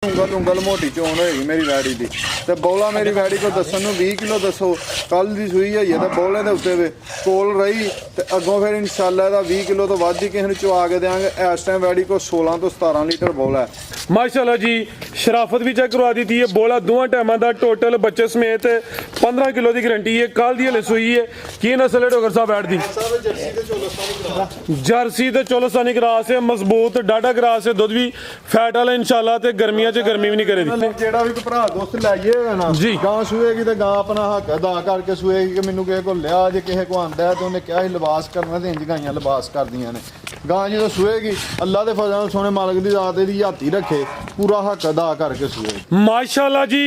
ਉਂਗਲ ਉਂਗਲ ਮੋਟੀ ਚੋਣ ਹੋਏਗੀ ਮੇਰੀ ਵੈੜੀ ਦੀ ਤੇ ਬੌਲਾ ਮੇਰੀ ਵੈੜੀ ਕੋ ਦੱਸਣ ਨੂੰ 20 ਕਿਲੋ ਦੱਸੋ ਕੱਲ ਦੀ ਸੂਈ ਹੋਈ ਹੈ ਤੇ ਬੌਲੇ ਦੇ ਉੱਤੇ ਵੇ ਕੋਲ ਰਹੀ ਤੇ ਅੱਗੋਂ ਫਿਰ ਇਨਸ਼ਾਅੱਲਾ ਇਹਦਾ 20 ਕਿਲੋ ਤੋਂ ਵੱਧ ਹੀ ਕਿਸੇ ਨੂੰ ਚਵਾ ਕੇ ਦੇਵਾਂਗੇ। ਇਸ ਟਾਈਮ ਵੈੜੀ ਕੋ 16 ਤੋਂ 17 ਲੀਟਰ ਬੌਲਾ ਹੈ माशाल्लाह जी। शराफत भी चेक करवा दी थी। बोला दोवां टाइमां दा टोटल बच्चे समेत 15 किलो की गारंटी है। कल दी हले सूई है की नस्ल है डोगर साहब बैठ दी जर्सी ते चोलस्तानी क्रास है, मजबूत डाडा क्रास है, दुध भी फैट वाला इंशाल्लाह ते गर्मियां च गर्मी भी नहीं करेगी। ਜਿਹੜਾ ਵੀ ਭਰਾ ਦੋਸਤ ਲਾਈਏ ਨਾ ਜੀ ਗਾਂ ਸੂਏਗੀ ਤੇ ਗਾਂ ਆਪਣਾ ਹੱਕ ਅਦਾ ਕਰਕੇ ਸੂਏਗੀ ਕਿ ਮੈਨੂੰ ਕਿਸੇ ਕੋਲ ਲਿਆ ਜੇ ਕਿਸੇ ਕੋ ਆਂਦਾ ਤੇ ਉਹਨੇ ਕਿਹਾ ਸੀ ਲਿਬਾਸ ਕਰਨਾ ਤੇ ਇੰਜ ਗਾਈਆਂ ਲਿਬਾਸ ਕਰਦੀਆਂ ਨੇ। ਗਾਂ ਜਦੋਂ ਸੂਏਗੀ ਅੱਲਾ ਦੇ ਫਜ਼ਲ ਨਾਲ ਸੋਹਣੇ ਮਾਲਕ ਦੀ ਜ਼ਾਤ ਇਹਦੀ ਹੱਥੀ ਰੱਖੇ ਪੂਰਾ ਹੱਕ ਅਦਾ ਕਰਕੇ ਸੂਏਗੀ। माशाल्लाह जी।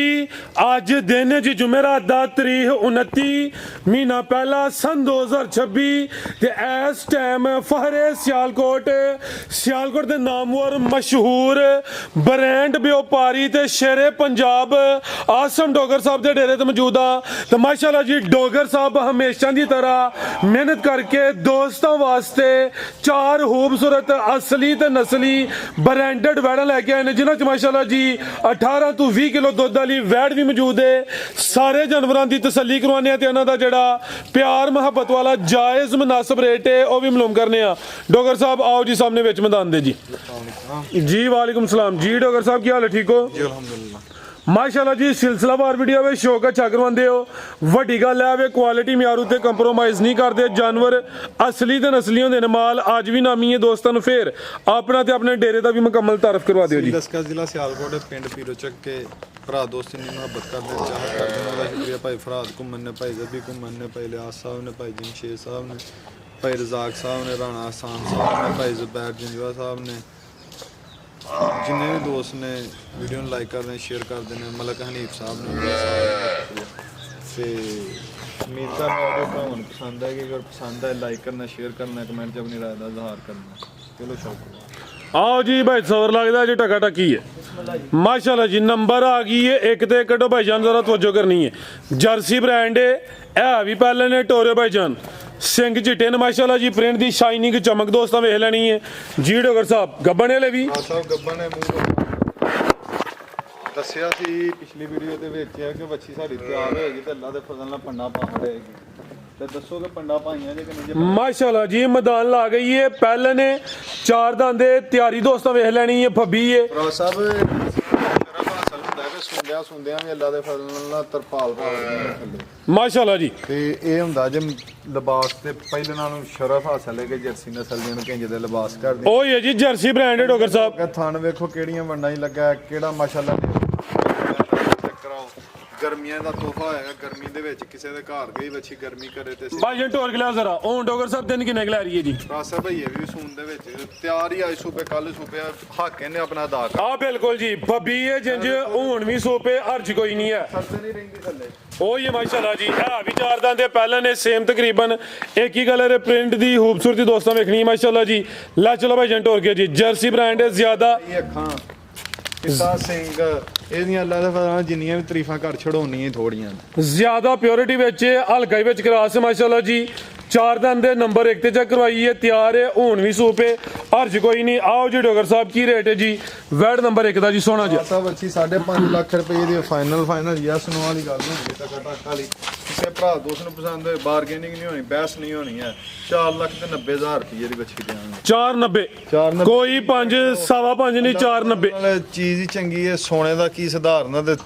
ਅੱਜ ਦਿਨ ਜੀ ਜੁਮੇਰਾਤ ਦਾ ਤਰੀਖ 29 ਮਹੀਨਾ ਪਹਿਲਾ ਸਨ 2026 ਤੇ ਇਸ ਟਾਈਮ ਫਹਰੇ ਸਿਆਲਕੋਟ ਦੇ ਨਾਮਵਰ ਮਸ਼ਹੂਰ ਬ੍ਰਾਂਡ ਵਪਾਰੀ ਤੇ ਸ਼ੇਰੇ ਪੰਜਾਬ ਆਸਮ ਡੋਗਰ ਸਾਹਿਬ ਦੇ ਡੇਰੇ ਤੇ ਮੌਜੂਦ ਆ ਤੇ ਮਾਸ਼ਾਅੱਲਾ ਜੀ ਡੋਗਰ ਸਾਹਿਬ ਹਮੇਸ਼ਾ ਦੀ ਤਰ੍ਹਾਂ ਮਿਹਨਤ ਕਰਕੇ ਦੋਸਤਾਂ ਵਾਸਤੇ ਚਾਰ ਖੂਬਸੂਰਤ ਅਸਲੀ ਤੇ ਨਸਲੀ ਬ੍ਰਾਂਡਡ ਵੈੜਾਂ ਲੈ ਕੇ ਆਏ ਨੇ ਜਿਨ੍ਹਾਂ ਚ ਮਾਸ਼ਾਅੱਲਾ ਜੀ 18 ਤੋਂ 20 ਕਿਲੋ ਦੁੱਧ ਵਾਲੀ ਵੈੜ ਵੀ ਮੌਜੂਦ ਹੈ। ਸਾਰੇ ਜਾਨਵਰਾਂ ਦੀ ਤਸੱਲੀ ਕਰਵਾਉਂਦੇ ਆ ਤੇ ਇਹਨਾਂ ਦਾ ਜਿਹੜਾ ਪਿਆਰ ਮੁਹੱਬਤ ਵਾਲਾ ਜਾਇਜ਼ ਮੁਨਾਸਬ ਰੇਟ ਹੈ ਉਹ ਵੀ ਮਾਲੂਮ ਕਰਨੇ ਆ। ਡੋਗਰ ਸਾਹਿਬ आओ जी सामने विच मैदान दे जी। जी वालेकुम सलाम जी। डोगर साहब की हाल है, ठीक हो ਜੀ ਅਲਹਮਦੁਲਿल्लाह माशाल्लाह जी। सिलसिलावार वीडियो वे शौक अच्छा करवाते हो। वड्डी गल है वे क्वालिटी म्यार उत्ते कंप्रोमाइज़ नहीं करते। जानवर असली ते नस्ली होंदे ने। माल आज भी नामी है दोस्तों नूं फिर अपना ते अपने डेरे का भी मुकम्मल तारफ करवा दिओ जी। ਦਸਕਾ ਜ਼ਿਲ੍ਹਾ ਸਿਆਲਕੋਟ ਪਿੰਡ ਪੀਰੋ ਚੱਕ ਕੇ ਭਰਾ ਦੋਸਤ ਨੇ ਮੁਹੱਬਤ ਕਰਦੇ ਚਾਹਤ ਕਰਦੇ ਉਹਨਾਂ ਦਾ ਸ਼ੁਕਰੀਆ। ਭਾਈ ਫਰਾਦ ਘੁੰਮਣ ਨੇ, ਭਾਈ ਜ਼ਬੀ ਘੁੰਮਣ ਨੇ, ਭਾਈ ਲਿਆਸ ਸਾਹਿਬ ਨੇ, ਭਾਈ ਜਮਸ਼ੇਦ ਸਾਹਿਬ ਨੇ, ਭਾਈ ਰਜ਼ਾਕ ਸਾਹਿਬ ਨੇ, ਰਾਣਾ ਆਸਾਨ ਸਾਹਿਬ ਨੇ, ਭਾਈ ਜ਼ਬੈਰ ਜੰਜਵਾ ਸਾਹਿਬ ਨੇ, ਜਿੰਨੇ ਵੀ ਦੋਸਤ ਨੇ ਵੀਡੀਓ ਨੂੰ ਲਾਈਕ ਕਰਦੇ ਨੇ, ਸ਼ੇਅਰ ਕਰਦੇ ਨੇ, ਮਲਕ ਹਨੀਫ ਸਾਹਿਬ ਨੇ ਤੇ ਉਮੀਦ ਕਰਦਾ ਕਿ ਤੁਹਾਨੂੰ ਪਸੰਦ ਆਏਗੀ। ਅਗਰ ਪਸੰਦ ਆਏ ਲਾਈਕ ਕਰਨਾ, ਸ਼ੇਅਰ ਕਰਨਾ, ਕਮੈਂਟ 'ਚ ਆਪਣੀ ਰਾਏ ਦਾ ਇਜ਼ਹਾਰ ਕਰਨਾ। ਚਲੋ ਸ਼ੁਕਰੀਆ। आओ जी भाई सवर लगता जी टका टकी है माशाल्लाह जी। नंबर आ गई है एक तो कटो भाईजान जरा तवज्जो करनी है। जर्सी ब्रांड है भी पहले ने टोरे भाईजान सिंह चिट्टे ने माशाल्लाह जी। प्रिंट दी शाइनिंग चमक दोस्तों वेख लेनी है जी। डोगर साहब गब्बन वाले भी ਸਾਹਿਬ ਗੱਬਨ ਨੇ ਦੱਸਿਆ ਸੀ ਪਿਛਲੀ ਵੀਡੀਓ ਦੇ ਵਿੱਚ ਕਿ ਬੱਚੀ ਸਾਡੀ ਤਿਆਰ ਹੋਏਗੀ ਤੇ ਅੱਲਾ ਦੇ ਫਜ਼ਲ ਨਾਲ ਪੰਡਾ ਪਾ ਰਹੇਗੀ ਤੇ ਦੱਸੋ ਕਿ ਪੰਡਾ ਪਾਈਆਂ ਜੇ ਕਿ ਨਹੀਂ ਜੇ माशाल्लाह जी। मैदान ला गई है पहले ने चार दांदे तैयारी दोस्तों वेख लेनी है। फब्बी है ਭਰਾ ਸਾਹਿਬ ਸ਼ਰਫ ਹਾਸਲ ਹੁੰਦਾ ਕਿ ਸੁੰਦਿਆਂ ਵੀ ਅੱਲਾ ਦੇ ਫਜ਼ਲ ਨਾਲ ਤਰਪਾਲ ਪਾ ਦਿੰਦੇ ਨੇ ਥੱਲੇ माशाल्लाह जी। ਤੇ ਇਹ ਹੁੰਦਾ ਜੇ ਲਿਬਾਸ ਤੇ ਪਹਿਲੇ ਨਾਲੋਂ ਸ਼ਰਫ ਹਾਸਲ ਹੈ ਕਿ ਜਰਸੀ ਨਸਲ ਦੀਆਂ ਨੂੰ ਕਿੰਜ ਦੇ ਲਿਬਾਸ ਕਰਦੇ। ओ ये जी जर्सी ब्रांड है डोगर साहब। ਕਿ ਥਣ ਵੇਖੋ ਕਿਹੜੀਆਂ ਵੰਡਾਂ ਹੀ ਲੱਗਾ ਕਿਹੜਾ ਮਾਸ਼ਾਅੱਲਾ ਕਰਾਓ। ਗਰਮੀਆਂ ਦਾ ਤੋਹਫਾ ਹੋਏਗਾ। ਗਰਮੀ ਦੇ ਵਿੱਚ ਕਿਸੇ ਦੇ ਘਰ ਗਈ ਬੱਚੀ ਗਰਮੀ ਕਰੇ ਤੇ भाईजान टोर गिला जरा ओ डोगर साहब दिन किने गिला रही है जी। ਰਾਸਾ ਭਈਏ ਵੀ ਸੂਨ ਦੇ ਵਿੱਚ ਤਿਆਰ ਹੀ ਆਈ ਸੂਬੇ ਕੱਲ ਸੂਬੇ ਹੱਕ ਇਹਨੇ ਆਪਣਾ ਅਦਾ ਕਰ ਆ ਬਿਲकुल जी। ਫੱਬੀ ਹੈ ਜਿੰਜ ਹੁਣ ਵੀ ਸੋਪੇ ਹਰਜ ਕੋਈ ਨਹੀਂ ਹੈ। ਸਰਦ ਨਹੀਂ ਰਹਿੰਦੀ ਥੱਲੇ। ਉਹ ਹੀ ਮਾਸ਼ਾਅੱਲਾ ਜੀ। ਹੈ ਵੀ ਚਾਰ ਦੰਦ ਦੇ ਪਹਿਲਾਂ ਨੇ ਸੇਮ ਤਕਰੀਬਨ ਇੱਕ ਹੀ ਕਲਰ ਪ੍ਰਿੰਟ ਦੀ ਖੂਬਸੂਰਤੀ ਦੋਸਤਾਂ ਵੇਖਣੀ ਹੈ ਮਾਸ਼ਾਅੱਲਾ ਜੀ। ਲੈ ਚਲੋ ਭਾਈ ਜੰਟ ਹੋਰ ਕੇ ਜੀ। ਜਰਸੀ ਬ੍ਰਾਂਡ ਹੈ ਜ਼ਿਆਦਾ ਇਹ ਅੱਖਾਂ ਕਿੱਤਾ ਸਿੰਘ ਇਹਦੀਆਂ ਅੱਲਾ ਦੇ ਫਜ਼ਲ ਨਾਲ ਜਿੰਨੀਆਂ ਵੀ ਤਾਰੀਫਾਂ ਕਰ ਛੜਾਉਣੀਆਂ ਥੋੜੀਆਂ ਜ਼ਿਆਦਾ ਪਿਓਰਿਟੀ ਵਿੱਚ ਹਲਕਾਈ ਵਿੱਚ ਕਰਾਸ ਮਾਸ਼ਾਅੱਲਾ ਜੀ। ਚਾਰ ਦੰਦ ਦੇ ਨੰਬਰ 1 ਤੇ ਚੈੱਕ ਕਰਵਾਈ ਹੈ ਤਿਆਰ ਹੈ ਹੁਣ ਵੀ ਸੂਪੇ ਹਰਜ ਕੋਈ ਨਹੀਂ। ਆਓ ਜੀ ਡੋਗਰ ਸਾਹਿਬ ਕੀ ਰੇਟ ਹੈ ਜੀ ਵੈਡ ਨੰਬਰ 1 ਦਾ ਜੀ ਸੋਹਣਾ ਜੀ। ਸਭ ਅੱਛੀ 5.5 ਲੱਖ ਰੁਪਏ ਦੀ ਫਾਈਨਲ ਯਸ ਨੋ ਵਾਲੀ ਗੱਲ ਹੁੰਦੀ ਤਾਂ ਟੱਕ ਵਾਲੀ ਕਿਸੇ ਭਰਾ ਦੋਸਤ ਨੂੰ ਪਸੰਦ ਹੋਏ ਬਾਰਗੇਨਿੰਗ ਨਹੀਂ ਹੋਣੀ ਬਹਿਸ ਨਹੀਂ ਹੋਣੀ ਹੈ। 4,90,000 ਰੁਪਏ ਦੀ ਬੱਚੀ ਦੇਵਾਂਗੇ। 490 ਕੋਈ 5 ਸਵਾ 5 ਨਹੀਂ 490 ਚੀਜ਼ ਹੀ ਚੰਗੀ ਹੈ। ਸੋਨੇ ਦਾ ਕੀ ਸੁਧਾਰਨਾ ਤੇ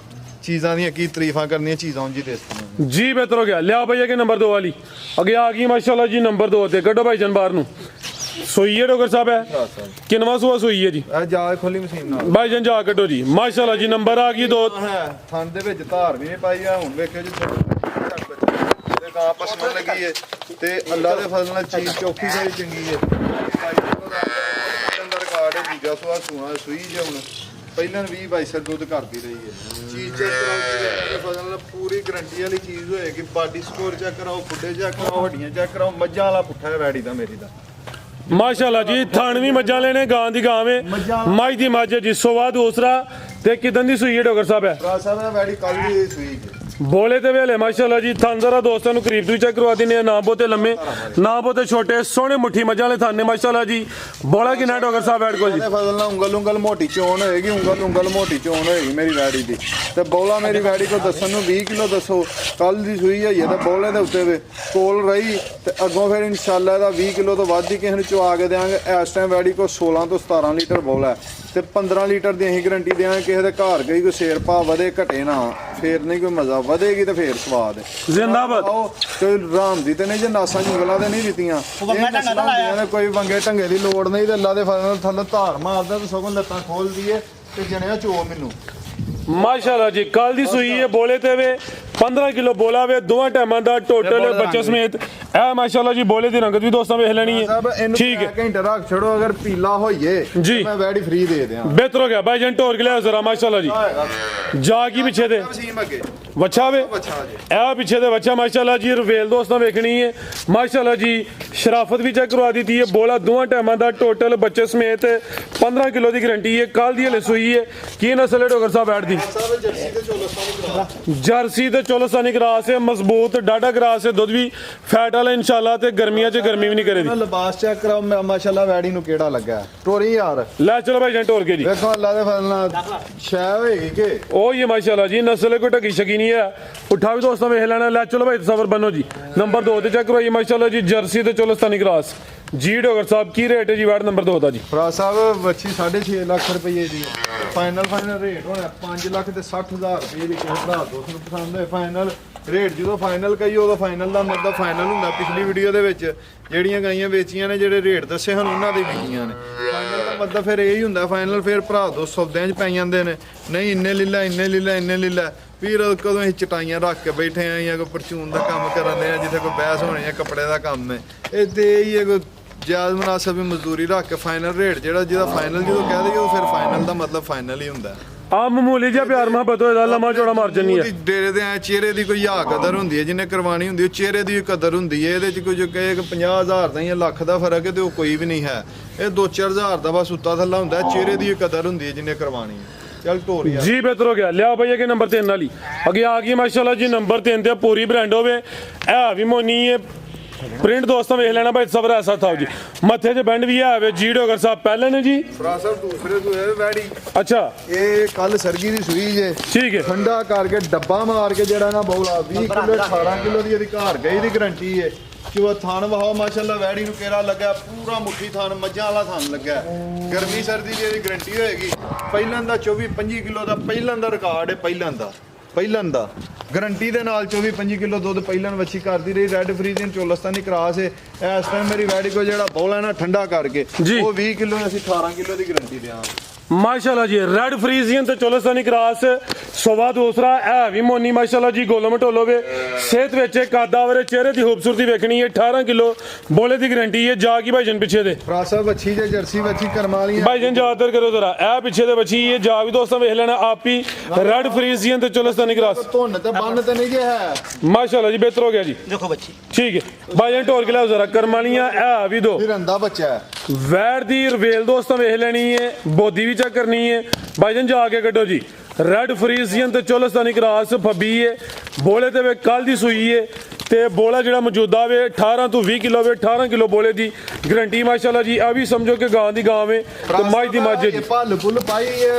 ਚੀਜ਼ਾਂ ਦੀਆਂ ਕੀ ਤਾਰੀਫਾਂ ਕਰਨੀਆਂ ਚੀਜ਼ਾਂ ਉਂਝ ਹੀ ਦੇਸਤੀਆਂ जी बेहतर हो गया। लिया भैया के नंबर 2 वाली अगे आ गई माशाल्लाह जी। नंबर 2 ते कटो भाईजान बाहर नु सोई है डोगर साहब है किनवा सुआ सोई है जी। ਇਹ ਜਾ ਖੋਲੀ ਮਸ਼ੀਨ ਨਾਲ भाईजान जा कटो जी माशाल्लाह जी। नंबर आ गई 2 ਹੈ ਥਣ ਦੇ ਵਿੱਚ ਧਾਰ ਵੀ ਨਹੀਂ ਪਾਈ ਆ। ਹੁਣ ਵੇਖਿਓ ਜੀ ਤੇ ਗਾਂ ਪਸਮਨ ਲੱਗੀ ਹੈ ਤੇ ਅੱਲਾ ਦੇ ਫਜ਼ਲ ਨਾਲ ਚੀਜ਼ ਚੌਖੀ ਸਾਰੀ ਚੰਗੀ ਹੈ। ਅੰਦਰ ਰਿਕਾਰਡ ਹੈ ਜੀਗਾ ਸੁਆ ਸੂਣਾ ਸੂਈ ਜੇ ਹੁਣ ਪਹਿਲਾਂ 20 22 ਦੁੱਧ ਕਰਦੀ ਰਹੀ ਹੈ। ਚੀਜ਼ ਚੈੱਕ ਕਰਾਓ ਫਜ਼ਲ ਨਾਲ ਪੂਰੀ ਗਰੰਟੀ ਵਾਲੀ ਚੀਜ਼ ਹੋਏਗੀ। ਬਾਡੀ ਸਕੋਰ ਚੈੱਕ ਕਰਾਓ, ਫੁੱਡੇ ਚੈੱਕ ਕਰਾਓ, ਹੱਡੀਆਂ ਚੈੱਕ ਕਰਾਓ। ਮੱਝਾਂ ਵਾਲਾ ਪੁੱਠਾ ਹੈ ਵੈੜੀ ਦਾ ਮੇਰੀ ਦਾ माशाल्लाह जी। थान भी मज्जा लेने गां दी गां में माई दी मज्ज जी। सोवा दूसरा ते किदन दी सुई है डोगर साहब है ਭਰਾ ਸਾਹਿਬ ਇਹ ਵੈੜੀ ਕੱਲ ਦੀ ਸੂਈ ਬੋਲੇ ਤੇ ਵੇਲੇ ਮਾਸ਼ਾਅੱਲਾ ਜੀ ਥਣ ਜ਼ਰਾ ਦੋਸਤਾਂ ਨੂੰ ਕਰੀਬ ਤੋਂ ਚੈੱਕ ਕਰਵਾ ਦਿੰਦੇ ਆ। ਨਾ ਬਹੁਤੇ ਲੰਮੇ ਨਾ ਬਹੁਤੇ ਛੋਟੇ ਸੋਹਣੇ ਮੁੱਠੀ ਮੱਝਾਂ ਵਾਲੇ ਥਣ ਨੇ ਮਾਸ਼ਾਅੱਲਾ ਜੀ। ਬੋਲਾ ਕਿੰਨਾ ਡੋਗਰ ਸਾਹਿਬ ਐਡ ਕੋਲ ਜੀ? ਫਸਲ ਨਾਲ ਉਂਗਲ ਮੋਟੀ ਚੋਣ ਹੋਏਗੀ, ਉਂਗਲ ਮੋਟੀ ਚੋਣ ਹੋਏਗੀ ਮੇਰੀ ਵੈੜੀ ਦੀ। ਤੇ ਬੋਲਾ ਮੇਰੀ ਵੈੜੀ ਕੋ ਦੱਸਣ ਨੂੰ 20 ਕਿਲੋ ਦੱਸੋ, ਕੱਲ ਦੀ ਸੂਈ ਹੈ ਤੇ ਬੋਲੇ ਦੇ ਉੱਤੇ ਵੇ ਕੋਲ ਰਹੀ ਤੇ ਅੱਗੋਂ ਫਿਰ ਇਨਸ਼ਾਅੱਲਾ ਇਹਦਾ 20 ਕਿਲੋ ਤੋਂ ਵੱਧ ਹੀ ਕਿਸੇ ਨੂੰ ਚਵਾ ਕੇ ਦੇਵਾਂਗੇ। ਇਸ ਟਾਈਮ ਵੈੜੀ ਕੋ 16 ਤੋਂ 17 ਲੀਟਰ ਬੋਲਾ ਤੇ 15 ਲੀਟਰ ਦੀ ਅਸੀਂ ਗਰੰਟੀ ਦੇਵਾਂਗੇ। ਕਿਸੇ ਦੇ ਘਰ ਗਈ ਕੋਈ ਸ਼ੇਰ ਭਾ ਵਧੇ ਘਟੇ ਨਾ, ਫੇਰ ਨਹੀਂ ਕੋਈ ਮਜ਼ਾ, ਵਧੇਗੀ ਤੇ ਫੇਰ ਸਵਾਦ ਹੈ। ਜ਼ਿੰਦਾਬਾਦ। ਕੋਈ ਰਾਮ ਦੀ ਤੇ ਨਹੀਂ ਜੇ ਨਾਸਾਂ ਜੰਗਲਾਂ ਤੇ ਨਹੀਂ ਦਿੱਤੀਆਂ, ਕੋਈ ਵੰਗੇ ਢੰਗੇ ਦੀ ਲੋੜ ਨਹੀਂ। ਤੇ ਅੱਲਾ ਦੇ ਫਜ਼ਲ ਨਾਲ ਥੱਲੇ ਧਾਰ ਮਾਰਦਾ ਤੇ ਸਗੋਂ ਲੱਤਾਂ ਖੋਲ ਦਈਏ ਤੇ ਜਣਿਆ ਚੋ ਮੈਨੂੰ ਮਾਸ਼ਾਅੱਲਾ ਜੀ। ਕੱਲ ਦੀ ਸੂਈ ਹੈ ਬੋਲੇ ਤੇ ਵੇ 15 ਕਿਲੋ ਬੋਲਾ ਵੇ ਦੋਵਾਂ ਟਾਈਮਾਂ ਦਾ ਟੋਟਲ ਬੱਚੇ ਸਮੇਤ। ਇਹ ਮਾਸ਼ਾਅੱਲਾ ਜੀ ਬੋਲੇ ਦੀ ਰੰਗਤ ਵੀ ਦੋਸਤਾਂ ਵੇਖ ਲੈਣੀ ਹੈ। ਠੀਕ ਹੈ, ਘੰਟੇ ਰੱਖ ਛੜੋ, ਅਗਰ ਪੀਲਾ ਹੋਈਏ ਜੀ ਮੈਂ ਵੈੜੀ ਫ੍ਰੀ ਦੇ ਦਿਆਂ। ਬਿਹਤਰ ਹੋ ਗਿਆ ਭਾਈ ਜਨ ਟੋਰ ਕੇ ਲਿਆ ਜ਼ਰਾ ਮਾਸ਼ਾਅੱਲਾ ਜੀ। ਜਾ ਕੀ ਪਿੱਛੇ ਦੇ ਵੱਛਾ ਵੇ, ਇਹ ਪਿੱਛੇ ਦੇ ਵੱਛਾ ਮਾਸ਼ਾਅੱਲਾ ਜੀ। ਰਵੇਲ ਦੋਸਤਾਂ ਵੇਖਣੀ ਹੈ ਮਾਸ਼ਾਅੱਲਾ ਜੀ। ਸ਼ਰਾਫਤ ਵੀ ਚੈੱਕ ਕਰਵਾ ਦਿੱਤੀ ਹੈ। ਬੋਲਾ ਦੋਵਾਂ ਟਾਈਮਾਂ ਦਾ ਟੋਟਲ ਬੱਚੇ ਸਮੇਤ 15 ਕਿਲੋ ਦੀ ਗਰੰਟੀ ਹੈ। ਕੱਲ ਦੀ ਹਲੇ ਸੂਈ ਹੈ। ਕੀ ਨਸਲ ਹੈ ਡੋਗਰ ਸਾਹਿਬ ਐਡ ਦੀ? ਜਰਸੀ ਤੇ ਚੋਲਸਤਾਨੀ ਕਰਾਸ ਹੈ, ਮਜ਼ਬੂਤ ਡਾਡਾ ਕਰਾਸ ਹੈ, ਦੁੱਧ ਵੀ ਫੈਟ ਵਾਲਾ ਇਨਸ਼ਾਅੱਲਾ ਤੇ ਗਰਮੀਆਂ 'ਚ ਗਰਮੀ ਵੀ ਨਹੀਂ ਕਰੇਗੀ। ਲਿਬਾਸ ਚੈੱਕ ਕਰਾਓ ਮਾਸ਼ਾਅੱਲਾ ਵੈੜੀ ਨੂੰ ਕਿਹੜਾ ਲੱਗਾ ਟੋਰੀ ਯਾਰ। ਲੈ ਚਲੋ ਭਾਈ ਜਨ ਟੋਰ ਕੇ ਜੀ। ਵੇਖੋ ਅੱਲਾ ਦੇ ਫਜ਼ਲ ਨਾਲ ਸ਼ੈ ਹੋਏਗੀ ਕਿ ਉਹ ਹੀ ਮਾਸ਼ਾਅੱਲਾ ਜੀ। ਨਸਲ ਕੋਈ ਢਕੀ ਸ਼ਕੀ ਨਹੀਂ ਹੈ। ਉੱਠਾ ਵੀ ਦੋਸਤਾਂ ਵੇਖ ਲੈਣਾ। ਲੈ ਚਲੋ ਭਾਈ ਤਸਵਰ ਬਨੋ ਜੀ। ਨੰਬਰ 2 ਤੇ ਚੈੱਕ ਕਰਵਾਈਏ ਮਾਸ਼ਾਅੱਲਾ ਜੀ। ਜਰਸੀ ਤੇ ਚੋਲਸਤਾਨੀ ਕਰਾਸ ਜੀ। ਡੋਗਰ ਸਾਹਿਬ ਕੀ ਰੇਟ ਹੈ ਜੀ ਵਾਰਡ ਨੰਬਰ 2 ਦਾ ਜੀ? ਫਰਾਜ ਸਾਹਿਬ ਵੱਛੀ 6.5 ਲੱਖ ਰੁਪਏ ਦੀ ਫਾਈਨਲ ਰੇਟ ਹੋਣਾ 5 ਲੱਖ ਤੇ 60,000 ਰੁਪਏ ਦੀ। ਕਿਸੇ ਭਰਾ ਦੋਸਤ ਨੂੰ ਪਸੰਦ ਹੋਏ ਫਾਈਨਲ ਰੇਟ, ਜਦੋਂ ਫਾਈਨਲ ਕਹੀ ਉਦੋਂ ਫਾਈਨਲ ਦਾ ਮਤਲਬ ਫਾਈਨਲ ਹੁੰਦਾ। ਪਿਛਲੀ ਵੀਡੀਓ ਦੇ ਵਿੱਚ ਜਿਹੜੀਆਂ ਗਾਈਆਂ ਵੇਚੀਆਂ ਨੇ, ਜਿਹੜੇ ਰੇਟ ਦੱਸੇ ਹਨ ਉਹਨਾਂ ਦੇ ਵਿਕੀਆਂ ਨੇ। ਫਾਈਨਲ ਦਾ ਮਤਲਬ ਫਿਰ ਇਹੀ ਹੁੰਦਾ ਫਾਈਨਲ। ਫਿਰ ਭਰਾ ਦੋ ਸੌਦਿਆਂ 'ਚ ਪੈ ਜਾਂਦੇ ਨੇ, ਨਹੀਂ ਇੰਨੇ ਲੀਲਾ ਇੰਨੇ ਲੀਲਾ ਇੰਨੇ ਲੀਲਾ। ਫਿਰ ਕਦੋਂ ਅਸੀਂ ਚਟਾਈਆਂ ਰੱਖ ਕੇ ਬੈਠੇ ਆਂ ਜਾਂ ਕੋਈ ਪਰਚੂਨ ਦਾ ਕੰਮ ਕਰਨ ਦੇ ਆ, ਜਿੱਥੇ ਕੋਈ ਬਹਿਸ ਹੋਣੀ ਹੈ ਕੱਪੜੇ ਦਾ ਕੰਮ ਹੈ। ਇਹ ਤੇ ਇਹੀ ਹੈ ਕੋਈ ਜਾਇਜ਼ ਮੁਨਾਸਬ ਮਜ਼ਦੂਰੀ ਰੱਖ ਕੇ ਫਾਈਨਲ ਰੇਟ ਜਿਹੜਾ ਜਿਹਦਾ ਫਾਈਨਲ ਜਦੋਂ ਕਹਿ ਦਈਏ ਉਹ ਫਿਰ ਫਾਈਨਲ ਦਾ ਮਤਲਬ ਫਾਈਨਲ ਹੀ ਹੁੰਦਾ। ਆ ਮਾਮੂਲੀ ਜਿਹਾ ਪਿਆਰ ਮੁਹੱਬਤ ਹੋਏਦਾ ਲੰਮਾ ਚੌੜਾ ਮਾਰ ਜੰਨੀ ਹੈ। ਡੇਰੇ ਦੇ ਐ ਚਿਹਰੇ ਦੀ ਕੋਈ ਯਾ ਕਦਰ ਹੁੰਦੀ ਹੈ, ਜਿਹਨੇ ਕਰਵਾਣੀ ਹੁੰਦੀ ਉਹ ਚਿਹਰੇ ਦੀ ਕਦਰ ਹੁੰਦੀ ਹੈ। ਇਹਦੇ 'ਚ ਕੋਈ ਜੋ ਕਹੇ ਕਿ 50,000 ਦਾ ਜਾਂ ਲੱਖ ਦਾ ਫਰਕ ਹੈ ਤੇ ਉਹ ਕੋਈ ਵੀ ਨਹੀਂ ਹੈ। ਇਹ 2-4 ਹਜ਼ਾਰ ਦਾ ਬਸ ਉੱਤਾ ਥੱਲਾ ਹੁੰਦਾ। ਚਿਹਰੇ ਦੀ ਕਦਰ ਹੁੰਦੀ ਹੈ ਜਿਹਨੇ ਕਰਵਾਣੀ ਹੈ। ਚੱਲ ਟੋਰੀਆ ਜੀ ਬਿਹਤਰ ਹੋ ਗਿਆ। ਲਿਆ ਭਈਆ ਕਿ ਨੰਬਰ 3 ਵਾਲੀ ਅੱਗੇ ਆ ਗਈ ਮਾਸ਼ਾਅੱਲਾ ਜੀ। ਨੰਬਰ 3 ਤੇ ਪੂਰੀ ਬ੍ਰਾਂਡ ਹੋਵੇ। ਇਹ ਵੀ ਮੋਨੀ ਹੈ ਪ੍ਰਿੰਟ ਦੋਸਤਾਂ ਵੇਖ ਲੈਣਾ ਭਾਈ ਸਬਰ ਐਸਾ ਥਾਓ ਜੀ। ਮੱਥੇ 'ਚ ਬੈਂਡ ਵੀ ਆਵੇ ਜੀ। ਡੋਗਰ ਸਾਹਿਬ ਪਹਿਲੇ ਨੇ ਜੀ ਫਰਾਜ ਸਾਹਿਬ ਦੂਸਰੇ ਤੋਂ ਇਹ ਵੈੜੀ। ਅੱਛਾ ਇਹ ਕੱਲ ਸਰਗੀ ਦੀ ਸੂਈ ਜੇ। ਠੀਕ ਹੈ। ਠੰਡਾ ਕਰਕੇ ਡੱਬਾ ਮਾਰ ਕੇ ਜਿਹੜਾ ਨਾ ਬੋਲਾ 20 ਕਿਲੋ 18 ਕਿਲੋ ਦੀ ਇਹਦੀ ਘਰ ਗਈ ਦੀ ਗਰੰਟੀ ਹੈ। ਕਿ ਥਣ ਵਹਾਓ ਮਾਸ਼ਾਅੱਲਾ ਵੈੜੀ ਨੂੰ ਕਿਹੜਾ ਲੱਗਾ ਪੂਰਾ ਮੁੱਠੀ ਥਣ ਮੱਝਾਂ ਵਾਲਾ ਥਣ ਲੱਗਾ। ਗਰਮੀ ਸਰਦੀ ਦੀ ਇਹਦੀ ਗਰੰਟੀ ਹੋਏਗੀ। ਪਹਿਲਾਂ ਦਾ 24-25 ਕਿਲੋ ਦਾ ਪਹਿਲਾਂ ਦਾ ਰਿਕਾਰਡ ਹੈ। ਪਹਿਲਾਂ ਦਾ ਗਰੰਟੀ ਦੇ ਨਾਲ 24-25 ਕਿਲੋ ਦੁੱਧ ਪਹਿਲਾਂ ਵੱਛੀ ਕਰਦੀ ਰਹੀ। ਰੈੱਡ ਫਰੀਜ਼ੀਅਨ ਚੋਲਸਤਾਨੀ ਕਰਾਸ ਹੈ। ਇਸ ਟਾਈਮ ਮੇਰੀ ਵੈੜੀ ਕੋ ਜਿਹੜਾ ਬੋਲਾ ਨਾ ਠੰਡਾ ਕਰਕੇ ਉਹ 20 ਕਿਲੋ ਅਸੀਂ 18 ਕਿਲੋ ਦੀ ਗਰੰਟੀ ਦਿਆਂਗੇ ਮਾਸ਼ਾਅੱਲਾ ਜੀ। ਰੈਡ ਫਰੀਜ਼ੀਅਨ ਤੇ ਚੋਲਸਤਾਨੀ ਕਰਾਸ ਸਵਾ ਦੂਸਰਾ ਇਹ ਵੀ ਮੋਨੀ ਮਾਸ਼ਾਅੱਲਾ ਜੀ। ਗੋਲੋ ਮਟੋਲੋ ਵੇ ਸਿਹਤ ਵਿੱਚ ਕਾਦਾਵਰ ਚਿਹਰੇ ਦੀ ਖੂਬਸੂਰਤੀ ਵੇਖਣੀ ਹੈ। 18 ਕਿਲੋ ਬੋਲੇ ਦੀ ਗਰੰਟੀ ਹੈ। ਜਾ ਕੀ ਭਾਈਜਨ ਪਿੱਛੇ ਦੇ ਫਰਾਜ ਸਾਹਿਬ ਵੱਛੀ ਜੇ ਜਰਸੀ ਵੱਛੀ ਕਰਮਾ ਵਾਲੀ ਭਾਈਜਨ ਜ਼ਿਆਦਾਤਰ ਕਰੋ ਜ਼ਰਾ। ਇਹ ਪਿੱਛੇ ਦੇ ਵੱਛੀ ਹੈ। ਜਾ ਵੀ ਦੋਸਤਾਂ ਵੇਖ ਲੈਣਾ ਆਪ ਹੀ। ਰੈਡ ਫਰੀਜ਼ੀਅਨ ਤੇ ਚੋਲਸਤਾਨੀ ਕਰਾਸ ਧੁੰਨ ਤੇ ਬੰਨ ਤੇ ਨਹੀਂ ਜੇ ਹੈ ਮਾਸ਼ਾਅੱਲਾ ਜੀ। ਬਿਹਤਰ ਹੋ ਗਿਆ ਜੀ। ਦੇਖੋ ਬੱਚੀ ਠੀਕ ਹੈ ਭਾਈਜਨ ਟੋਰ ਕੇ ਲਿਆਓ ਜ਼ਰਾ ਕਰਮਾਲੀਆਂ। ਇਹ ਵੀ ਦੋ ਰੰਦਾ ਬੱਚਾ ਹੈ। ਵੈੜ ਦੀ ਰਵੇਲ ਦੋਸਤਾਂ ਵੇਖ ਲੈਣੀ ਹੈ। ਬੋਦੀ ਵੀ ਚੈੱਕ ਕਰਨੀ ਹੈ। ਭਾਈਜਨ ਜਾ ਕੇ ਕੱਢੋ ਜੀ। ਰੈਡ ਫਰੀਜ਼ੀਅਨ ਤੇ ਚੋਲਸਤਾਨੀ ਕਰਾਸ ਫੱਬੀ ਹੈ। ਬੋਲੇ ਤੇ ਵੇ ਕੱਲ ਦੀ ਸੂਈ ਹੈ ਤੇ ਬੋਲਾ ਜਿਹੜਾ ਮੌਜੂਦਾ ਵੇ 18 ਤੋਂ 20 ਕਿਲੋ ਵੇ। 18 ਕਿਲੋ ਬੋਲੇ ਦੀ ਗਰੰਟੀ ਮਾਸ਼ਾਅੱਲਾ ਜੀ। ਆ ਵੀ ਸਮਝੋ ਕਿ ਗਾਂ ਦੀ ਗਾਂ ਵੇ ਤੇ ਮੱਝ ਦੀ ਮੱਝ ਜੀ। ਭੱਲ ਫੁੱਲ ਪਾਈ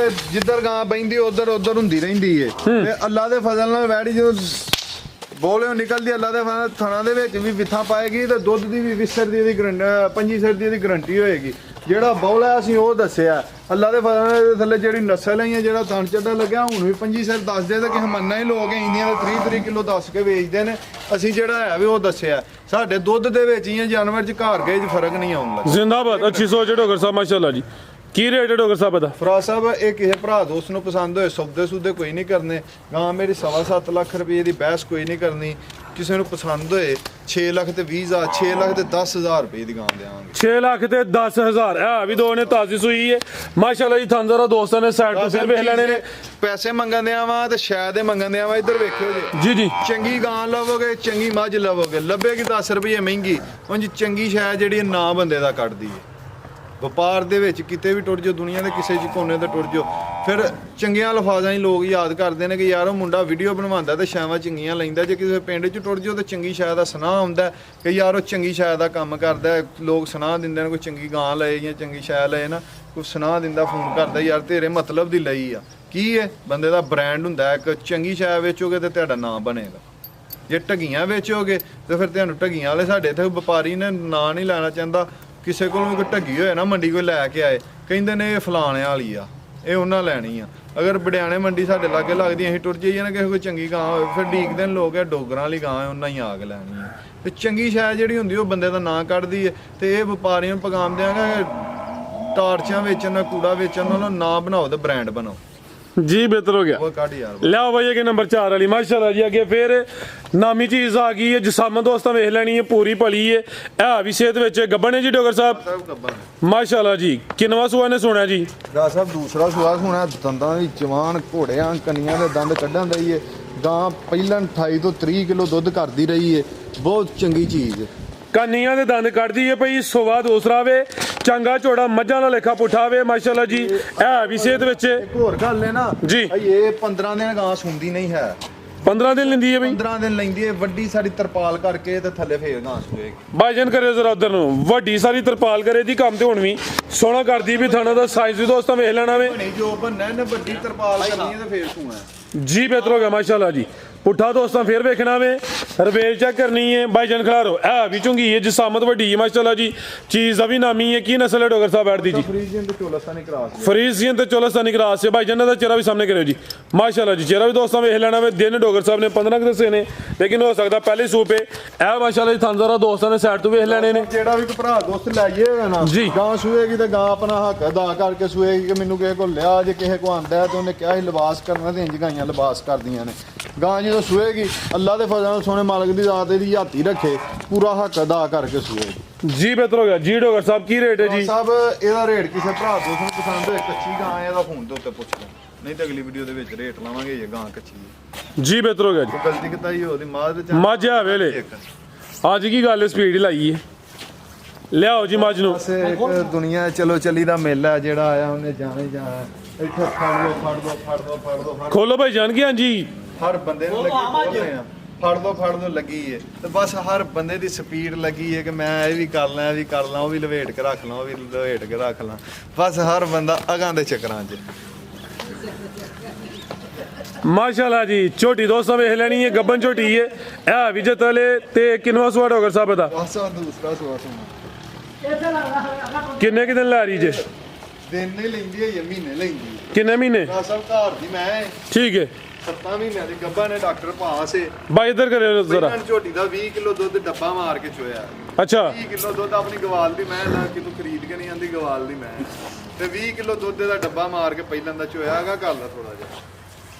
ਜਿੱਧਰ ਗਾਂ ਬੈਂਦੀ ਉਧਰ ਹੁੰਦੀ ਰਹਿੰਦੀ ਹੈ। ਤੇ ਅੱਲਾ ਦੇ ਫਜ਼ਲ ਨਾਲ ਵੈੜੀ ਜਦੋਂ ਬੋਲਿਓ ਨਿਕਲਦੀ ਅੱਲਾ ਦੇ ਫਜ਼ਲ ਥਣਾ ਦੇ ਵਿੱਚ ਵੀ ਵਿਥਾ ਪਾਏਗੀ ਤੇ ਦੁੱਧ ਦੀ ਵੀ 20 ਸਰਦੀ ਦੀ ਗਰੰਟੀ 25 ਸਰਦੀ ਦੀ ਗਰੰਟੀ ਹੋਏਗੀ। ਜਿਹੜਾ ਬੌਲਾ ਅਸੀਂ ਉਹ ਦੱਸਿਆ ਅੱਲਾ ਦੇ ਫਜ਼ਲ ਦੇ ਥੱਲੇ ਜਿਹੜੀ ਨਸਲ ਹੈ ਜਿਹੜਾ ਥਣ ਚੱਡਾ ਲੱਗਿਆ ਹੁਣ ਵੀ 25 ਸਰ ਦੱਸਦੇ ਤਾਂ ਕਿਸੇ ਮੰਨਣਾ ਹੀ ਲੋਕ ਇੰਡੀਆ ਦੇ 3 ਕਿਲੋ ਦੱਸ ਕੇ ਵੇਚਦੇ ਨੇ। ਅਸੀਂ ਜਿਹੜਾ ਹੈ ਵੀ ਉਹ ਦੱਸਿਆ। ਸਾਡੇ ਦੁੱਧ ਦੇ ਵਿੱਚ ਹੀ ਜਾਨਵਰ 'ਚ ਘਰ ਗਏ 'ਚ ਫਰਕ ਨਹੀਂ ਆਉਣ ਲੱਗਾ। ਜ਼ਿੰਦਾਬਾਦ। ਅੱਛੀ ਸੋਚ ਡੋਗਰ ਸਾਹਿਬ ਮਾਸ਼ਾਅੱਲਾ ਜੀ। ਕੀ ਰੇਟ ਹੈ ਡੋਗਰ ਸਾਹਿਬ ਦਾ? ਫਰਾਜ ਸਾਹਿਬ ਇਹ ਕਿਸੇ ਭਰਾ ਦੋਸਤ ਨੂੰ ਪਸੰਦ ਹੋਏ ਸੌਦੇ ਸੂਦੇ ਕੋਈ ਨਹੀਂ ਕਰਨੇ। ਗਾਂ ਮੇਰੀ 7.5 ਲੱਖ ਰੁਪਏ ਦੀ ਬਹਿਸ ਕੋਈ ਨਹੀਂ ਕਰਨੀ। ਕਿਸੇ ਨੂੰ ਪਸੰਦ ਹੋਏ 6 ਲੱਖ ਤੇ 20,000 6 ਲੱਖ ਤੇ 10,000 ਰੁਪਏ ਦੀ ਗਾਂ ਦੇਵਾਂਗੇ। 6 ਲੱਖ ਤੇ 10,000 ਇਹ ਵੀ ਦੋ ਨੇ ਤਾਜ਼ੀ ਸੂਈ ਹੈ ਮਾਸ਼ਾਅੱਲਾ ਜੀ। ਥੰਦਰਾ ਦੋਸਤਾਂ ਨੇ ਸਾਈਡ ਤੋਂ ਫਿਰ ਵੇਖ ਲੈਣੇ ਨੇ। ਪੈਸੇ ਮੰਗਣ ਦਿਆਂ ਵਾ ਤੇ ਸ਼ਾਇਦ ਮੰਗਣ ਦਿਆਂ ਵਾ। ਇੱਧਰ ਵੇਖਿਓ ਜੀ ਜੀ। ਚੰਗੀ ਗਾਂ ਲਵੋਗੇ ਚੰਗੀ ਮੱਝ ਲਵੋਗੇ ਲੱਭੇਗੀ 10 ਰੁਪਏ ਮਹਿੰਗੀ। ਉਂਝ ਚੰਗੀ ਸ਼ਾਇਦ ਜਿਹੜੀ ਨਾ ਬੰਦੇ ਦਾ ਕੱਢਦੀ ਹੈ। ਵਪਾਰ ਦੇ ਵਿੱਚ ਕਿਤੇ ਵੀ ਟੁੱਟ ਜਾਓ ਦੁਨੀਆ ਦੇ ਕਿਸੇ ਕੋਨੇ ਤੇ ਟੁੱਟ ਜਾਓ ਫਿਰ ਚੰਗੀਆਂ ਲਫ਼ਾਜ਼ਾਂ ਹੀ ਲੋਕ ਯਾਦ ਕਰਦੇ ਨੇ ਕਿ ਯਾਰ ਉਹ ਮੁੰਡਾ ਵੀਡੀਓ ਬਣਵਾਉਂਦਾ ਤੇ ਸ਼ਾਵਾਂ ਚੰਗੀਆਂ ਲੈਂਦਾ, ਜੇ ਕਿਸੇ ਪਿੰਡ 'ਚ ਟੁੱਟ ਜਾਓ ਤੇ ਚੰਗੀ ਸ਼ਾਇਦ ਦਾ ਸੁਨਾਹ ਆਉਂਦਾ ਕਿ ਯਾਰ ਉਹ ਚੰਗੀ ਸ਼ਾਇਦ ਦਾ ਕੰਮ ਕਰਦਾ ਹੈ। ਲੋਕ ਸੁਨਾਹ ਦਿੰਦੇ ਨੇ, ਕੋਈ ਚੰਗੀ ਗਾਂ ਲਏ ਜਾਂ ਚੰਗੀ ਸ਼ਾਇ ਲਏ ਨਾ, ਕੋਈ ਸੁਨਾਹ ਦਿੰਦਾ, ਫੋਨ ਕਰਦਾ ਯਾਰ ਤੇਰੇ ਮਤਲਬ ਦੀ ਲਈ ਆ। ਕੀ ਹੈ ਬੰਦੇ ਦਾ ਬ੍ਰਾਂਡ ਹੁੰਦਾ, ਇੱਕ ਚੰਗੀ ਸ਼ਾਇ ਵੇਚੋਗੇ ਤੇ ਤੁਹਾਡਾ ਨਾਂ ਬਣੇਗਾ। ਜੇ ਢੱਗੀਆਂ ਵੇਚੋਗੇ ਤੇ ਫਿਰ ਤੁਹਾਨੂੰ ਢੱਗੀਆਂ ਵਾਲੇ, ਸਾਡੇ ਇੱਥੇ ਵਪਾਰੀ ਨੇ ਨਾਂ ਨਹੀਂ ਲੈਣਾ ਚਾਹੁੰਦਾ, ਕਿਸੇ ਕੋਲੋਂ ਕੋਈ ਢੱਗੀ ਹੋਏ ਨਾ ਮੰਡੀ ਕੋਈ ਲੈ ਕੇ ਆਏ, ਕਹਿੰਦੇ ਨੇ ਇਹ ਫਲਾਣੇ ਵਾਲੀ ਆ, ਇਹ ਉਹਨਾਂ ਲੈਣੀ ਆ। ਅਗਰ ਬੜਿਆਣੇ ਮੰਡੀ ਸਾਡੇ ਲਾਗੇ ਲੱਗਦੀ, ਅਸੀਂ ਟੁਰ ਜਾਈਏ ਨਾ, ਕਿਸੇ ਕੋਈ ਚੰਗੀ ਗਾਂ ਹੋਵੇ, ਫਿਰ ਡੀਕਦੇ ਨੇ ਲੋਕ, ਇਹ ਡੋਗਰਾਂ ਵਾਲੀ ਗਾਂ ਹੈ, ਉਹਨਾਂ ਹੀ ਆਗ ਲੈਣੀ ਹੈ। ਤੇ ਚੰਗੀ ਸ਼ਾਇ ਜਿਹੜੀ ਹੁੰਦੀ ਉਹ ਬੰਦੇ ਦਾ ਨਾਂ ਕੱਢਦੀ ਹੈ। ਤੇ ਇਹ ਵਪਾਰੀਆਂ ਨੂੰ ਪੈਗਾਮ ਦਿਆਂਗਾ, ਟਾਰਚਾਂ ਵੇਚਣ, ਕੂੜਾ ਵੇਚਣ ਨਾਲੋਂ ਨਾਂ ਬਣਾਓ ਤੇ ਬ੍ਰਾਂਡ ਬਣਾਓ। ਜੀ ਬਿਹਤਰ ਹੋ ਗਿਆ। ਉਹ ਕੱਢ ਯਾਰ ਲਿਆਓ ਬਾਈ ਅੱਗੇ ਨੰਬਰ 4 ਵਾਲੀ, ਮਾਸ਼ਾਅੱਲਾ ਜੀ। ਅੱਗੇ ਫਿਰ ਨਾਮੀ ਚੀਜ਼ ਆ ਗਈ ਹੈ, ਜਸਾਮਤ ਦੋਸਤਾਂ ਵੇਖ ਲੈਣੀ ਹੈ, ਪੂਰੀ ਭਲੀ ਹੈ। ਇਹ ਵੀ ਸਿਹਤ ਵਿੱਚ ਗੱਬਣ ਹੈ ਜੀ ਡੋਗਰ ਸਾਹਿਬ, ਸਭ ਗੱਬਾਂ ਮਾਸ਼ਾਅੱਲਾ ਜੀ। ਕਿੰਨਵਾਂ ਸੂਆ ਨੇ ਸੁਣਿਆ ਜੀ? ਰਾ ਸਾਹਿਬ ਦੂਸਰਾ ਸੁਆਹ ਹੋਣਾ, ਦੰਦਾਂ ਦੀ ਜਵਾਨ, ਘੋੜਿਆਂ ਕੰਨੀਆਂ ਦੇ ਦੰਦ ਕੱਢਣ ਦਈ ਏ। ਗਾਂ ਪਹਿਲਾਂ 28 ਤੋਂ 30 ਕਿਲੋ ਦੁੱਧ ਕਰਦੀ ਰਹੀ ਏ, ਬਹੁਤ ਚੰਗੀ ਚੀਜ਼। ਕੰਨੀਆਂ ਦੇ ਦੰਦ ਕੱਢਦੀ ਹੈ ਭਈ, ਸੁਆ ਦੂਸਰਾ ਵੇ, ਚੰਗਾ ਝੋੜਾ, ਮੱਝਾਂ ਦਾ ਲੇਖਾ ਪੁੱਠਾ ਵੇ, ਮਾਸ਼ਾਅੱਲਾ ਜੀ। ਇਹ ਵੀ ਸਿਹਤ ਵਿੱਚ ਇੱਕ ਹੋਰ ਗੱਲ ਹੈ ਨਾ ਜੀ, ਇਹ 15 ਦਿਨ ਗਾਂ ਸੁੰਦੀ ਨਹੀਂ ਹੈ, 15 ਦਿਨ ਲੈਂਦੀ ਹੈ ਬਈ, 15 ਦਿਨ ਲੈਂਦੀ ਹੈ। ਵੱਡੀ ਸਾਰੀ ਤਰਪਾਲ ਕਰਕੇ ਤੇ ਥੱਲੇ ਫੇਰ ਗਾਂ ਸੂਏਗੀ। ਭਾਈਜਨ ਕਰਿਓ ਜ਼ਰਾ ਉਧਰ ਨੂੰ, ਵੱਡੀ ਸਾਰੀ ਤਰਪਾਲ ਕਰੇ ਦੀ ਕੰਮ ਤੇ ਹੁਣ ਵੀ ਸੋਹਣਾ ਕਰਦੀ ਵੀ, ਥਾਣਾ ਦਾ ਸਾਈਜ਼ ਵੀ ਦੋਸਤਾਂ ਵੇਖ ਲੈਣਾ ਵੇ। ਬਣੀ ਜੋ ਬੰਨਾ ਨੇ ਵੱਡੀ ਤਰਪਾਲ ਕਰਨੀ ਹੈ ਤੇ ਫੇਰ ਸੂਣਾ ਜੀ। ਬਿਹਤਰ ਹੋ ਗਿਆ ਮਾਸ਼ਾਅੱਲਾ ਜੀ। ਪੁੱਠਾ ਦੋਸਤਾਂ ਫੇਰ ਵੇਖਣਾ ਵੇ, ਰਵੇਲ ਚੈੱਕ ਕਰਨੀ ਹੈ ਭਾਈਜਨ ਖਿਲਾਰੋ। ਇਹ ਵੀ ਚੁੰਗੀ ਹੈ, ਜਸਾਮਤ ਵੱਡੀ ਹੈ ਮਾਸ਼ਾਅੱਲਾ ਜੀ। ਚੀਜ਼ ਦਾ ਵੀ ਨਾਮੀ ਹੈ। ਕੀ ਨਸਲ ਹੈ ਡੋਗਰ ਸਾਹਿਬ ਬੈਠ ਦੀ ਜੀ? ਫਰੀਜ਼ੀਅਨ ਤੇ ਚੋਲਸਤਾਨੀ ਕਰਾਸ। ਫਰੀਜ਼ੀਅਨ ਤੇ ਚੋਲਸਤਾਨੀ ਕਰਾਸ ਹੈ। ਭਾਈਜਨ ਦਾ ਚਿਹਰਾ ਵੀ ਸਾਹਮਣੇ ਕਰਿਓ ਜੀ, ਮਾਸ਼ਾਅੱਲਾ ਜੀ। ਚਿਹਰਾ ਵੀ ਦੋਸਤਾਂ ਵੇਖ ਲੈਣਾ ਵੇ। ਦਿਨ ਡੋਗਰ ਸਾਹਿਬ ਨੇ 15 ਦੱਸੇ ਨੇ, ਲੇਕਿਨ ਹੋ ਸਕਦਾ ਪਹਿਲੇ ਸੂਪੇ ਇਹ ਮਾਸ਼ਾਅੱਲਾ ਜੀ ਥਾਂਜ਼ਾਰਾ ਦੋਸਤਾਂ ਨੇ ਸਾਈਡ ਤੋਂ ਵੇਖ ਲੈਣੇ ਨੇ। ਜਿਹੜਾ ਵੀ ਭਰਾ ਦੋਸਤ ਲਾਈਏ ਨਾ ਜੀ, ਗਾਂ ਸੂਏਗੀ ਤੇ ਗਾਂ ਆਪਣਾ ਹੱਕ ਅਦਾ ਕਰਕੇ ਸੂਏਗੀ ਕਿ ਮੈਨੂੰ ਕਿਸੇ ਕੋਲ ਲਿਆ, ਜੇ ਕਿਸੇ ਕੋ ਆਂਦਾ ਤੇ ਉਹਨੇ ਕਿਹਾ ਸੀ ਲਿਬਾਸ ਕਰਨਾ ਤੇ ਇੰਜ ਗਾਈਆਂ ਲਿਬਾਸ ਕਰਦੀਆਂ ਨੇ। ਗਾਂ ਜਦੋਂ ਸੂਏਗੀ ਅੱਲਾ ਦੇ ਫਜ਼ਲ ਨਾਲ ਸੋਹਣੇ ਮਾਲਕ ਦੀ ਜ਼ਾਤ ਇਹਦੀ ਹਾਤੀ ਰੱਖੇ, ਪੂਰਾ ਹੱਕ ਅਦਾ ਕਰਕੇ ਸੂਏਗੀ। ਜੀ ਬਿਹਤਰ ਹੋ ਗਿਆ ਜੀ। ਡੋਗਰ ਸਾਹਿਬ ਕੀ ਰੇਟ ਹੈ ਜੀ? ਸਾਹਿਬ ਇਹਦਾ ਰੇਟ ਕਿਸੇ ਭਰਾ ਦੋਸਤ ਨੂੰ ਪਸੰਦ ਹੋਏ, ਕੱਚੀ ਗਾਂ ਹੈ, ਇਹਦਾ ਫੋਨ ਦੇ ਉੱਤੇ ਪੁੱਛ ਲੈ, ਨਹੀਂ ਤਾਂ ਅਗਲੀ ਵੀਡੀਓ ਦੇ ਵਿੱਚ ਰੇਟ ਲਾਵਾਂਗੇ। ਇਹ ਗਾਂ ਕੱਚੀ ਹੈ। ਜੀ ਬਿਹਤਰ ਹੋ ਗਿਆ ਜੀ। ਕੋਈ ਗਲਤੀ ਕਿਤਾ ਹੀ ਉਹਦੀ ਮਾਝ ਦੇ ਮੱਝ ਆ ਵੇਲੇ ਅੱਜ ਕੀ ਗੱਲ ਸਪੀਡ ਲਾਈ ਹੈ। ਲਿਆਓ ਜੀ ਮੱਝ ਨੂੰ। ਬਸ ਇੱਕ ਦੁਨੀਆ ਚਲੋ ਚੱਲੀ ਦਾ ਮੇਲਾ ਜਿਹੜਾ ਆਇਆ ਉਹਨੇ ਜਾਣੇ ਜਾਣਾ। ਇੱਥੇ ਫੜ ਦੋ ਖੋਲੋ ਭਾਈ ਜਾਨ ਕੀ? ਹਾਂਜੀ, ਹਰ ਬੰਦੇ ਨੂੰ ਲੱਗੀ ਖੋਲ ਰਹੇ ਆ, ਫੜ ਦੋ ਲੱਗੀ ਏ। ਤੇ ਬਸ ਹਰ ਬੰਦੇ ਦੀ ਸਪੀਡ ਲੱਗੀ ਏ ਕਿ ਮੈਂ ਇਹ ਵੀ ਕਰ ਲਾਂ, ਇਹ ਵੀ ਕਰ ਲਾਂ, ਉਹ ਵੀ ਲਵੇਟ ਕੇ ਰੱਖ ਲਾਂ, ਉਹ ਵੀ ਲਵੇਟ ਕੇ ਰੱਖ ਲਾਂ। ਬਸ ਹਰ ਬੰਦਾ ਅਗਾਂ ਦੇ ਚੱਕਰਾਂ 'ਚ। ਮਾਸ਼ਾਅੱਲਾ ਜੀ। ਝੋਟੀ ਦੋਸਤਾਂ ਵੇਖ ਲੈਣੀ ਹੈ, ਗੱਬਨ ਝੋਟੀ ਹੈ। ਇਹ ਵੀ ਜਤਲੇ ਤੇ ਕਿੰਨਵਾਂ ਸੂਆ ਡੋਗਰ ਸਾਹਿਬ ਦਾ? ਬਸ ਆ ਦੂਸਰਾ ਸੁਆ ਸੁਣਾ। ਕਿੰਨੇ ਕਿ ਦਿਨ ਲੈ ਰਹੀ ਜੇ? ਦਿਨ ਨਹੀਂ ਲੈਂਦੀ ਹੈ, ਮਹੀਨੇ ਲੈਂਦੀ ਹੈ। ਕਿੰਨੇ ਮਹੀਨੇ? ਸਭ ਘਰ ਦੀ ਮੈਂ ਠੀਕ ਹੈ। 7 ਮਹੀਨਿਆਂ ਦੀ ਗੱਭਾ ਨੇ ਡਾਕਟਰ ਪਾਸ ਏ। ਬਾਈ ਇੱਧਰ ਕਰਿਓ ਜ਼ਰਾ। ਪਹਿਲਾਂ ਝੋਟੀ ਦਾ 20 ਕਿਲੋ ਦੁੱਧ ਡੱਬਾ ਮਾਰ ਕੇ ਚੋਇਆ। ਅੱਛਾ, 20 ਕਿਲੋ ਦੁੱਧ ਆਪਣੀ ਗਵਾਲ ਦੀ ਮੈਂ ਲਾ ਕੇ ਤੂੰ ਖਰੀਦ ਕੇ ਨਹੀਂ ਆਂਦੀ, ਗਵਾਲ ਦੀ ਮੈਂ ਤੇ 20 ਕਿਲੋ ਦੁੱਧ ਦਾ ਡੱਬਾ ਮਾਰ ਕੇ ਪਹਿਲਾਂ ਦਾ ਚੋਇਆ ਹੈਗਾ। ਕਰ ਲਾ ਥੋੜਾ ਜਿਹਾ।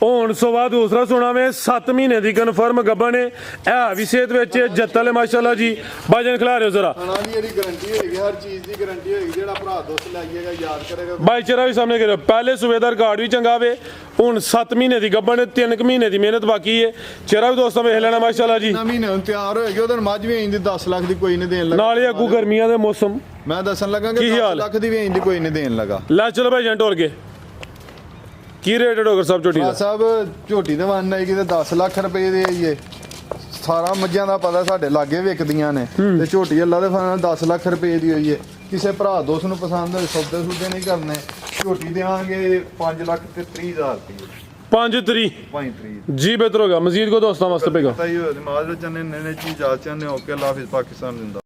ਹੁਣ ਸਵਾ ਦੂਸਰਾ ਸੁਣਾ ਵੇ, 7 ਮਹੀਨੇ ਦੀ ਕਨਫਰਮ ਗੱਬਨ ਹੈ। ਇਹ ਵੀ ਸਿਹਤ ਵਿੱਚ ਜੱਤਲ ਮਾਸ਼ਾਅੱਲਾ ਜੀ। ਭਾਈਜਨ ਖਿਲਾ ਰਿਓ ਜ਼ਰਾ। ਖਾਣਾ ਦੀ ਇਹਦੀ ਗਾਰੰਟੀ ਹੋਏਗੀ, ਹਰ ਚੀਜ਼ ਦੀ ਗਾਰੰਟੀ ਹੋਏਗੀ। ਜਿਹੜਾ ਭਰਾ ਦੋਸਤ ਲਾਈਏਗਾ ਯਾਦ ਕਰੇਗਾ। ਬਾਈ ਚਿਹਰਾ ਵੀ ਸਾਹਮਣੇ ਕਰਿਓ। ਪਹਿਲੇ ਸੂਬੇਦਾਰ ਕਾਰਡ ਵੀ ਚੰਗਾ ਵੇ। ਹੁਣ 7 ਮਹੀਨੇ ਦੀ ਗੱਬਨ, 3 ਮਹੀਨੇ ਦੀ ਮਿਹਨਤ ਬਾਕੀ ਹੈ। ਚਿਹਰਾ ਵੀ ਦੋਸਤਾਂ ਵੇਖ ਲੈਣਾ ਮਾਸ਼ਾਅੱਲਾ ਜੀ। ਮਹੀਨੇ ਨੂੰ ਤਿਆਰ ਹੋਏਗੀ, ਉਹਦੇ ਮੱਝ ਵੀ ਆਈਂਦੀ 10 ਲੱਖ ਦੀ ਕੋਈ ਨਹੀਂ ਦੇਣ ਲੱਗਾ। ਨਾਲੇ ਅੱਗੂ ਗਰਮੀਆਂ ਦੇ ਮੌਸਮ ਮੈਂ ਦੱਸਣ ਲੱਗਾ ਕਿ ਕੀ 10 ਹਾਲ? ਲੱਖ ਦੀ ਵੀ ਆਈਂਦੀ ਕੋਈ ਨਹੀਂ ਦੇਣ ਲੱਗਾ। ਲੈ ਚਲੋ ਭਾਈ ਜੰਟ ਹੋਰ ਕੇ ਕੀ ਰੇਟ ਹੈ ਡੋਗਰ ਸਾਹਿਬ ਝੋਟੀ ਦਾ? ਸਾਹਿਬ ਝੋਟੀ ਦੇ ਵੰਨ ਆਏਗੀ ਤੇ 10 ਲੱਖ ਰੁਪਏ ਦੀ ਆਈਏ। ਸਾਰਾ ਮੱਝਾਂ ਦਾ ਪਤਾ ਸਾਡੇ ਲਾਗੇ ਵਿਕਦੀਆਂ ਨੇ ਤੇ ਝੋਟੀ ਅੱਲਾ ਦੇ ਫਜ਼ਲ ਨਾਲ 10 ਲੱਖ ਰੁਪਏ ਦੀ ਹੋਈ ਏ। ਕਿਸੇ ਭਰਾ ਦੋਸਤ ਨੂੰ ਪਸੰਦ ਹੋਏ, ਸੌਦੇ ਸੂਦੇ ਨਹੀਂ ਕਰਨੇ, ਝੋਟੀ ਦੇਵਾਂਗੇ 5 ਲੱਖ ਤੇ 30,000 ਰੁਪਏ। 5 ਤਰੀ 5 ਤਰੀਕ ਜੀ ਬਿਹਤਰ ਹੋ ਗਿਆ। ਮਜ਼ੀਦ ਕੋ ਦੋਸਤਾਂ ਵਾਸਤੇ ਪੇਗਾ ਪਤਾ ਹੀ ਹੋਇਆ ਦਿਮਾਗ ਵਿੱਚ ਨੇ ਚੀਜ਼ ਆ ਚਾਹਨੇ ਓਕੇ। ਅੱਲਾ ਹਾਫਿਜ਼। ਪਾਕਿਸਤਾਨ ਜਿੰਦਾ।